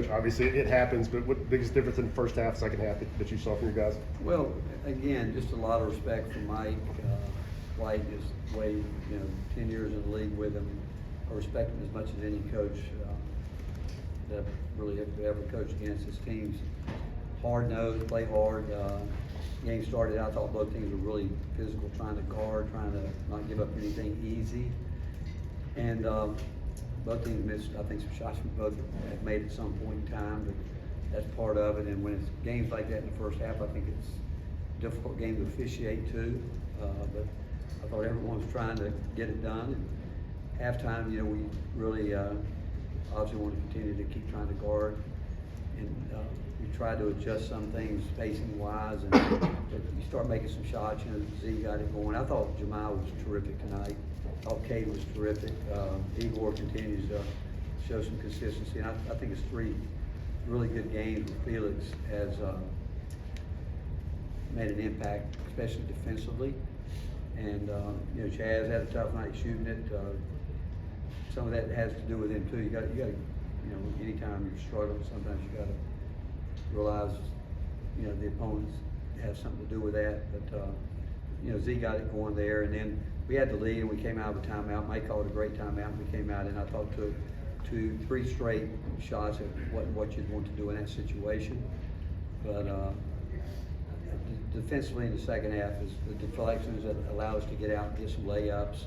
Coach, obviously it happens, but what biggest difference in the first half, second half that you saw from your guys? Well, again, just a lot of respect for Mike. White is way, 10 years in the league with him. I respect him as much as any coach that really have ever coached against his teams. Hard-nosed, play hard. Game started out, I thought both teams were really physical, trying to guard, trying to not give up anything easy. And both teams missed, I think, some shots from both have made at some point in time, but that's part of it. And when it's games like that in the first half, I think it's a difficult game to officiate too. But I thought everyone was trying to get it done. And halftime, we really obviously want to continue to keep trying to guard. And we tried to adjust some things spacing wise, and you start making some shots. Z got it going. I thought Jamal was terrific tonight. I thought Cade was terrific. Igor continues to show some consistency, and I think it's 3 really good games where Felix has made an impact, especially defensively. And Chaz had a tough night shooting it. Some of that has to do with him too. You got to, anytime you're struggling, sometimes you got to realize, the opponents have something to do with that. But Z got it going there, and then we had the lead, and we came out of a timeout. Mike called it a great timeout, and we came out, and I thought took 3 straight shots at what you'd want to do in that situation. But defensively in the second half is the deflections that allow us to get out and get some layups,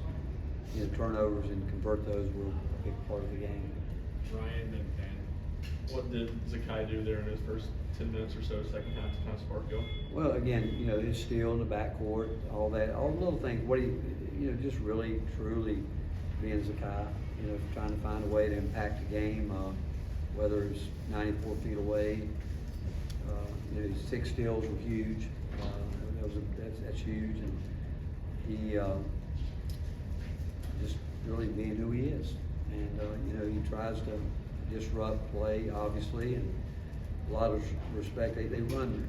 turnovers, and convert those were a big part of the game. Ryan, and what did Zakai do there in his first 10 minutes or so, second half, to kind of spark go? Well, again, his steal in the backcourt, all that, all the little things. What he, just really, truly being Zakai, trying to find a way to impact the game, whether it's 94 feet away. His 6 steals were huge. That's huge, and he just really being who he is. And he tries to disrupt play, obviously, and a lot of respect. They run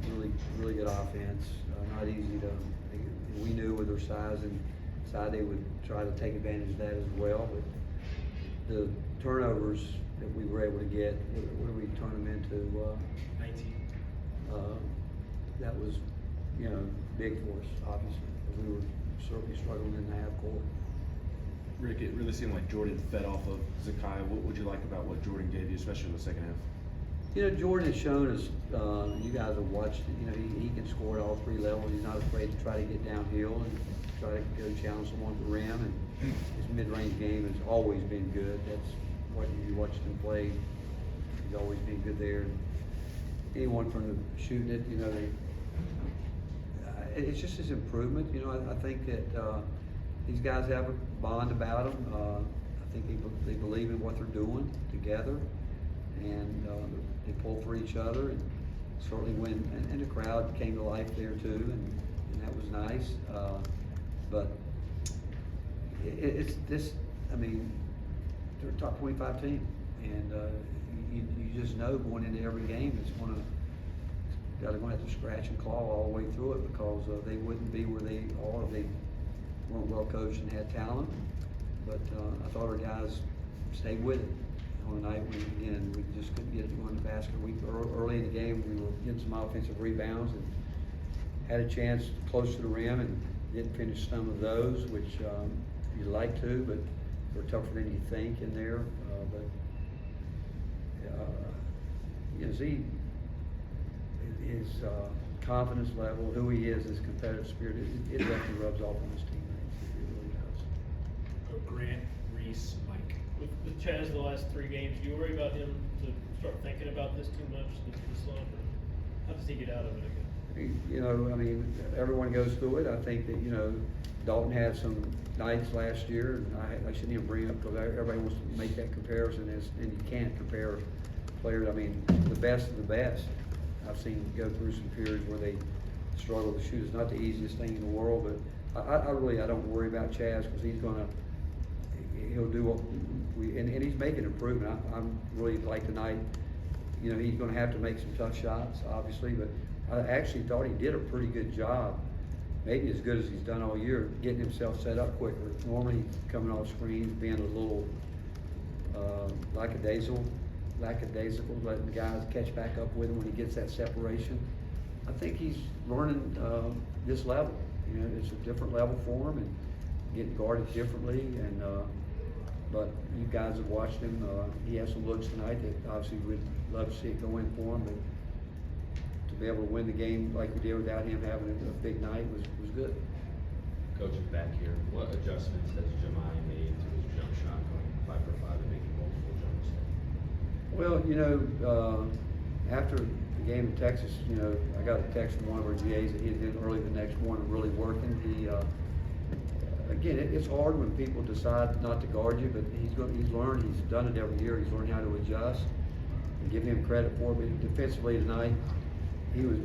really good offense. Not easy to. We knew with their size and side they would try to take advantage of that as well. But the turnovers that we were able to get, what do we turn them into? 19. That was, big for us, obviously, because we were certainly struggling in the half court. Rick, it really seemed like Jordan fed off of Zakai. What would you like about what Jordan gave you, especially in the second half? Jordan has shown us, you guys have watched it, he can score at all 3 levels. He's not afraid to try to get downhill and try to go challenge someone at the rim. And his mid-range game has always been good. That's what you watched him play. He's always been good there. And anyone from the shooting it, it's just his improvement. I think that these guys have a bond about them. I think they believe in what they're doing together, and they pull for each other. And certainly and the crowd came to life there too, and that was nice. But it's this. I mean, they're a top 25 team, and you just know going into every game it's going to. Got to go have to scratch and claw all the way through it, because they wouldn't be where they are if they weren't well coached and had talent. But I thought our guys stayed with it on the night when, again, we just couldn't get it to go in the basket. Early in the game, we were getting some offensive rebounds and had a chance close to the rim and didn't finish some of those, which you'd like to, but they're tougher than you think in there. Z, his confidence level, who he is, his competitive spirit, it definitely rubs off on his teammates. It really does. Grant, Reese, Mike. With Chaz the last 3 games, do you worry about him to start thinking about this too much, the slump, or how does he get out of it again? Everyone goes through it. I think that, Dalton had some nights last year, and I shouldn't even bring it up because everybody wants to make that comparison, and you can't compare players. The best of the best. I've seen go through some periods where they struggle to shoot. It's not the easiest thing in the world, but I don't worry about Chaz, because he'll do what and he's making improvement. I'm really like tonight, he's going to have to make some tough shots, obviously, but I actually thought he did a pretty good job, maybe as good as he's done all year, getting himself set up quicker. Normally coming off screens, being a little lackadaisical, lackadaisical, letting the guys catch back up with him when he gets that separation. I think he's learning this level. You know, it's a different level for him and getting guarded differently. And but you guys have watched him. He has some looks tonight that obviously we'd love to see it go in for him. But to be able to win the game like we did without him having a big night was good. Coaching back here, what adjustments has Jemiah made to his jump shot going 5 for 5 and making multiple jumps? Well, you know, after the game in Texas, you know, I got a text from one of our GAs that he had been early the next morning really working. He, again, it's hard when people decide not to guard you, but he's learned, he's done it every year. He's learned how to adjust and give him credit for it. But defensively tonight, he was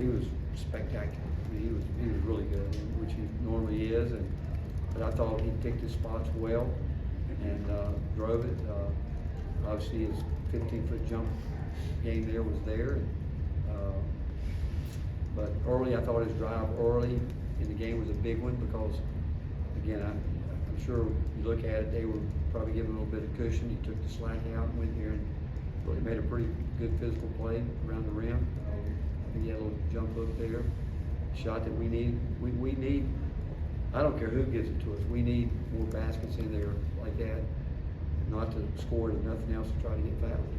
spectacular. I mean, he was really good, which he normally is. But I thought he picked his spots well and drove it. Obviously, his 15-foot jump game there was there. But early, I thought his drive early in the game was a big one because, again, I'm sure you look at it, they were probably giving a little bit of cushion. He took the slack out and went there and really made a pretty good physical play around the rim. I think he had a little jump hook there. Shot that we need. We need, I don't care who gives it to us, we need more baskets in there like that, not to score it if nothing else to try to get fouled.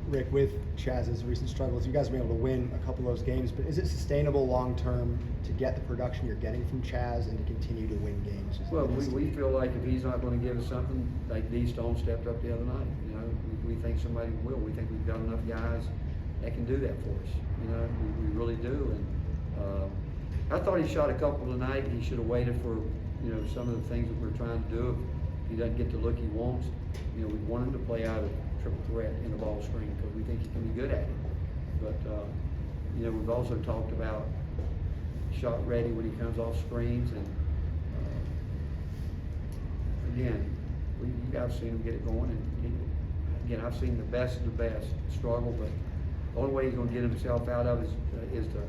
Rick, with Chaz's recent struggles, you guys have been able to win a couple of those games, but is it sustainable long term to get the production you're getting from Chaz and to continue to win games? Well, we feel like if he's not going to give us something, like D Stone stepped up the other night. You know, we think somebody will. We think we've got enough guys that can do that for us. You know, we really do. And I thought he shot a couple tonight. He should have waited for, you know, some of the things that we're trying to do. If he doesn't get the look he wants, you know, we want him to play out of triple threat in the ball screen because we think he can be good at it. But you know, we've also talked about shot ready when he comes off screens, and again, you guys seen him get it going, and again, I've seen the best of the best struggle, but the only way he's going to get himself out of is to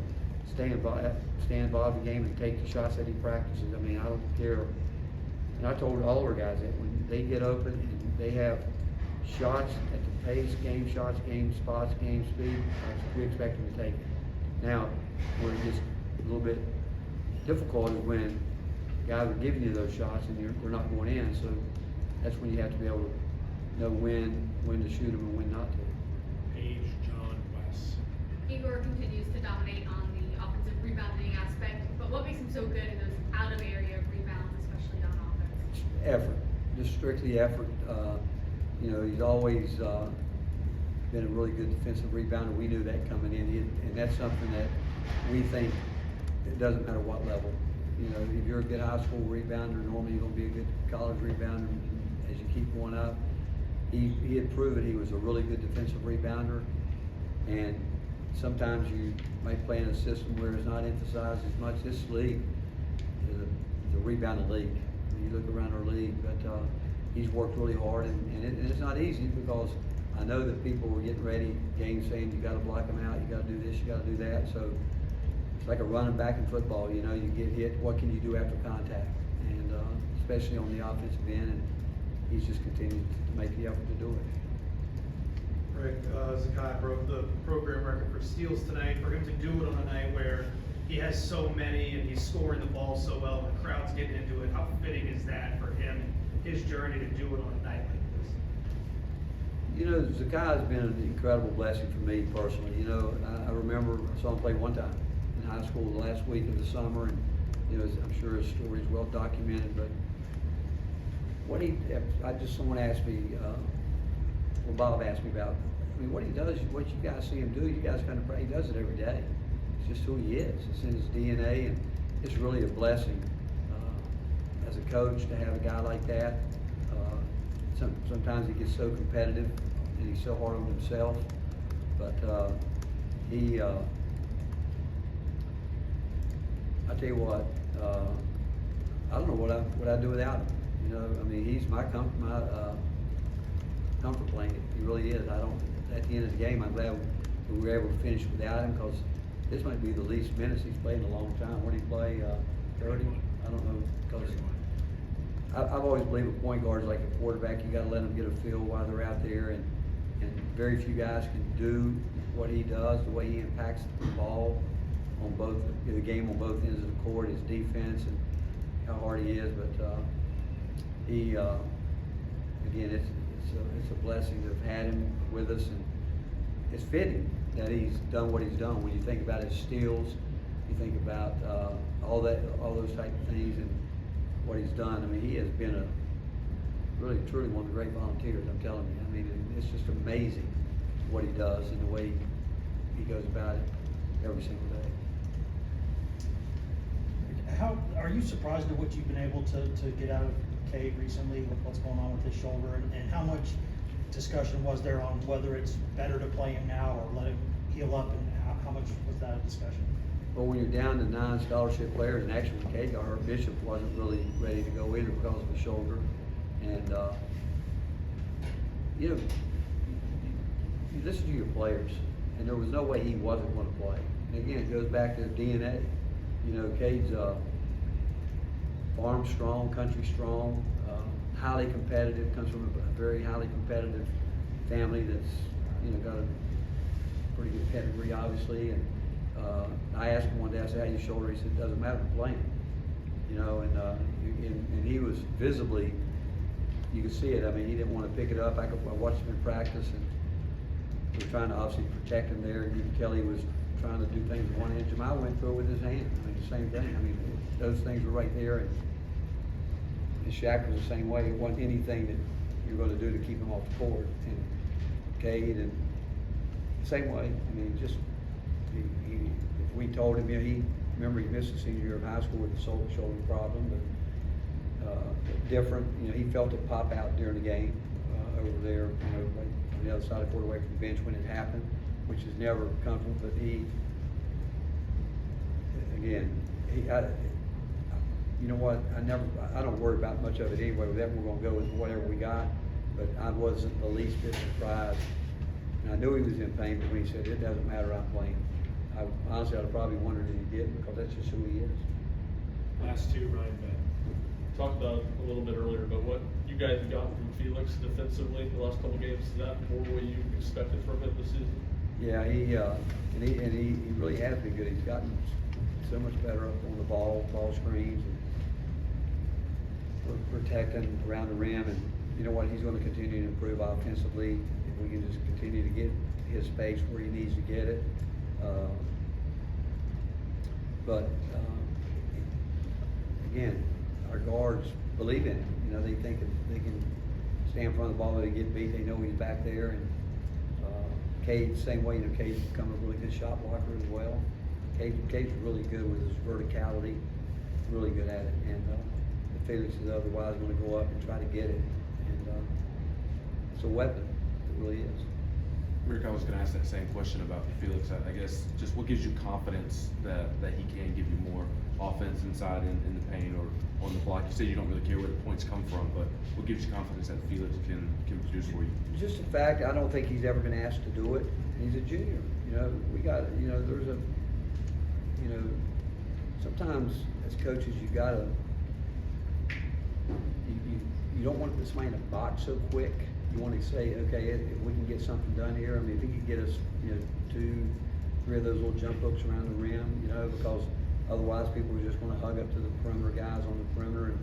stand involved in the game and take the shots that he practices. I mean, I don't care, and I told all our guys that when they get open and they have shots at the pace, game shots, game spots, game speed, we expect them to take it. Now, where it's just a little bit difficult is when guys are giving you those shots and we're not going in, so that's when you have to be able to know when to shoot them and when not to. Page, John, Wes. Igor continues to dominate on the offensive rebounding aspect, but what makes him so good in those out-of-area rebounds, especially on offense? Effort, just strictly effort. You know, he's always been a really good defensive rebounder. We knew that coming in, and that's something that we think it doesn't matter what level. You know, if you're a good high school rebounder, normally you're going to be a good college rebounder as you keep going up. He had proven he was a really good defensive rebounder, and sometimes you might play in a system where it's not emphasized as much. This league is a rebounding league. I mean, you look around our league, but he's worked really hard, and it's not easy because I know that people were getting ready, games saying you got to block them out, you got to do this, you got to do that. So it's like a running back in football. You know, you get hit. What can you do after contact? And especially on the offensive end, and he's just continued to make the effort to do it. Rick, Zakai broke the program record for steals tonight. For him to do it on a night where he has so many and he's scoring the ball so well and the crowd's getting into it, how fitting is that for him, his journey to do it on a night like this? You know, Zakai has been an incredible blessing for me personally. You know, I remember I saw him play one time in high school the last week of the summer, and you know, I'm sure his story is well documented. But someone asked me, Bob asked me about, I mean, what he does, what you guys see him do, you guys kind of pray, he does it every day. It's just who he is. It's in his DNA, and it's really a blessing as a coach to have a guy like that. Sometimes he gets so competitive and he's so hard on himself, but I tell you what, I don't know what I'd do without him. You know, I mean, he's my comfort blanket. He really is. At the end of the game, I'm glad we were able to finish without him because this might be the least minutes he's played in a long time. What did he play? 30? I don't know. Because I've always believed a point guard is like a quarterback. You got to let them get a feel while they're out there, and and very few guys can do what he does, the way he impacts the ball on both, the game on both ends of the court, his defense and how hard he is, but, he, again, it's a blessing to have had him with us, and it's fitting that he's done what he's done. When you think about his steals, you think about, all those type of things and what he's done. I mean, he has been really, truly one of the great volunteers, I'm telling you. I mean, it's just amazing what he does and the way he goes about it every single day. How, are you surprised at what you've been able to get out of Cade recently with what's going on with his shoulder, and how much discussion was there on whether it's better to play him now or let him heal up, and how much was that a discussion? Well, when you're down to 9 scholarship players, and actually Cade, our bishop, wasn't really ready to go either because of his shoulder, and you know, you listen to your players, and there was no way he wasn't going to play. And again, it goes back to DNA. You know, Cade's farm strong, country strong, highly competitive, comes from a very highly competitive family that's, you know, got a pretty good pedigree, obviously. And I asked him one day, I said, "How your shoulder?" He said, "It doesn't matter, I'm playing." You know, and he was visibly, you could see it. I mean, he didn't want to pick it up. I watched him in practice, and we were trying to obviously protect him there. And you could tell he was trying to do things with one hand. Jamal went through it with his hand. I mean, the same thing. I mean, those things were right there. And Shaq was the same way. It wasn't anything that you're going to do to keep him off the court. And Cade, and same way. I mean, just if we told him, you know, remember he missed the senior year of high school with a shoulder problem, but different. You know, he felt it pop out during the game over there. You know, like on the other side of the court, away from the bench when it happened, which is never comfortable. But you know what? I don't worry about much of it anyway. With that, we're going to go with whatever we got. But I wasn't the least bit surprised. And I knew he was in pain, but when he said, "It doesn't matter, I'm playing," honestly, I'd have probably wondered if he didn't, because that's just who he is. Last two, Ryan Beck. Talked about a little bit earlier, but what you guys got from Felix defensively the last couple games, is that more what you expected from him this season? Yeah, he really has been good. He's gotten so much better up on the ball screens, and protecting around the rim. And you know what? He's going to continue to improve offensively if we can just continue to get his space where he needs to get it. Again, our guards believe in him. You know, they think they can stand in front of the ball, they get beat, they know he's back there. And Cade, same way. You know, Cade's become a really good shot blocker as well. Cade's really good with his verticality, really good at it. And Felix is otherwise going to go up and try to get it. And it's a weapon. It really is. Rick, I was going to ask that same question about Felix. I guess just what gives you confidence that he can give you more offense inside in the paint or on the block? You said you don't really care where the points come from, but what gives you confidence that Felix can produce for you? Just the fact, I don't think he's ever been asked to do it. He's a junior. You know, there's a, you know, sometimes as coaches you gotta, you don't want to put somebody in a box so quick. You want to say, okay, if we can get something done here. I mean, if he could get us, you know, 2, 3 of those little jump hooks around the rim, you know, because otherwise people are just going to hug up to the perimeter guys on the perimeter and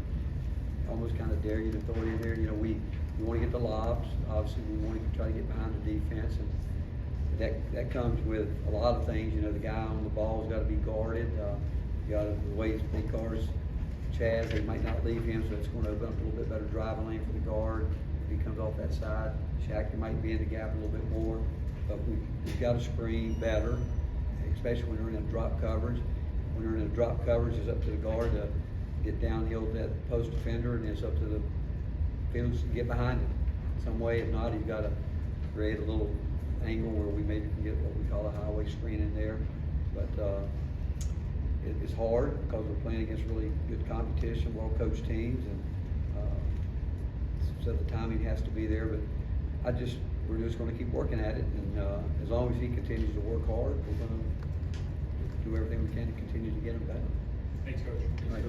almost kind of dare you to throw it in there. You know, we want to get the lobs. Obviously, we want to try to get behind the defense, and that comes with a lot of things. You know, the guy on the ball's got to be guarded. You got the way big guards, Chaz, they might not leave him, so it's going to open up a little bit better driving lane for the guard. If he comes off that side, Shaq might be in the gap a little bit more, but we've got to screen better, especially when we're in a drop coverage. When we're in a drop coverage, it's up to the guard to get downhill to that post defender, and it's up to the Felix to get behind him some way. If not, he's got to create a little angle where we maybe can get what we call a highway screen in there. But it's hard because we're playing against really good competition, well-coached teams, and so the timing has to be there. But we're just going to keep working at it, and as long as he continues to work hard, we're going to do everything we can to continue to get him better. Thanks, Coach. Right.